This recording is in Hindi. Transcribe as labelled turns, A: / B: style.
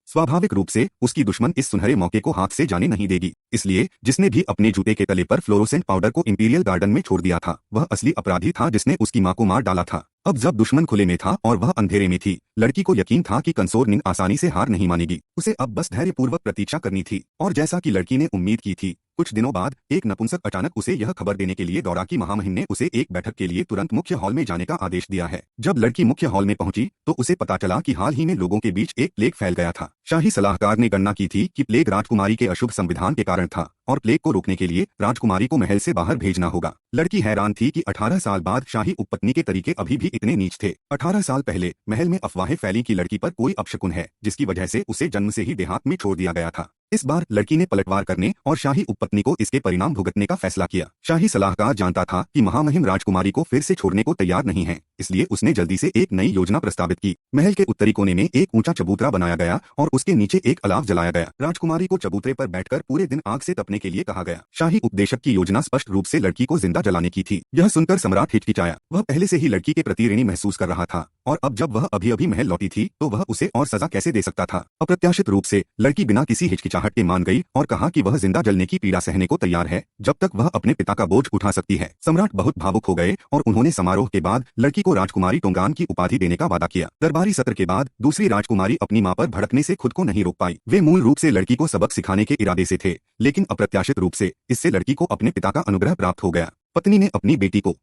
A: स्वाभाविक रूप से उसकी दुश्मन इस सुनहरे मौके को हाथ से जाने नहीं देगी। इसलिए जिसने भी अपने जूते के तले पर फ्लोरोसेंट पाउडर को इंपीरियल गार्डन में छोड़ दिया था, वह असली अपराधी था जिसने उसकी मां को मार डाला था। अब जब दुश्मन खुले में था और वह अंधेरे में थी, लड़की को यकीन था कि कंसोर निन आसानी से हार नहीं मानेगी। उसे अब बस धैर्यपूर्वक प्रतीक्षा करनी थी। और जैसा कि लड़की ने उम्मीद की थी, कुछ दिनों बाद एक नपुंसक अचानक उसे यह खबर देने के लिए दौड़ा कि महामहिम ने उसे एक बैठक के लिए तुरंत मुख्य हॉल में जाने का आदेश दिया है। जब लड़की मुख्य हॉल में पहुंची तो उसे पता चला कि हाल ही में लोगों के बीच एक प्लेग फैल गया था। शाही सलाहकार ने गणना की थी कि प्लेग राजकुमारी के अशुभ संविधान के कारण था और प्लेग को रोकने के लिए राजकुमारी को महल से बाहर भेजना होगा। लड़की हैरान थी कि 18 साल बाद शाही उपपत्नी के तरीके अभी भी इतने नीच थे। 18 साल पहले महल में अफवाहें फैली कि लड़की पर कोई अपशकुन है, जिसकी वजह से उसे जन्म से ही देहात में छोड़ दिया गया था। इस बार लड़की ने पलटवार करने और शाही उपपत्नी को इसके परिणाम भुगतने का फैसला किया। शाही सलाहकार जानता था कि महामहिम राजकुमारी को फिर से छोड़ने को तैयार नहीं है, इसलिए उसने जल्दी से एक नई योजना प्रस्तावित की। महल के उत्तरी कोने में एक ऊंचा चबूतरा बनाया गया और उसके नीचे एक अलाव जलाया गया। राजकुमारी को चबूतरे पर बैठकर पूरे दिन आग से तपने के लिए कहा गया। शाही उपदेशक की योजना स्पष्ट रूप से लड़की को जिंदा जलाने की थी। यह सुनकर सम्राट हिचकिचाया। वह पहले से ही लड़की के प्रति ऋणी महसूस कर रहा था और अब जब वह अभी अभी महल लौटी थी तो वह उसे और सजा कैसे दे सकता था। अप्रत्याशित रूप से लड़की बिना किसी हिचकिचाहट के मान गई और कहा कि वह जिंदा जलने की पीड़ा सहने को तैयार है जब तक वह अपने पिता का बोझ उठा सकती है। सम्राट बहुत भावुक हो गए और उन्होंने समारोह के बाद लड़की को राजकुमारी टोंगान की उपाधि देने का वादा किया। दरबारी सत्र के बाद दूसरी राजकुमारी अपनी मां पर भड़कने से खुद को नहीं रोक पाई। वे मूल रूप से लड़की को सबक सिखाने के इरादे से थे, लेकिन अप्रत्याशित रूप से इससे लड़की को अपने पिता का अनुग्रह प्राप्त हो गया। पत्नी ने अपनी बेटी को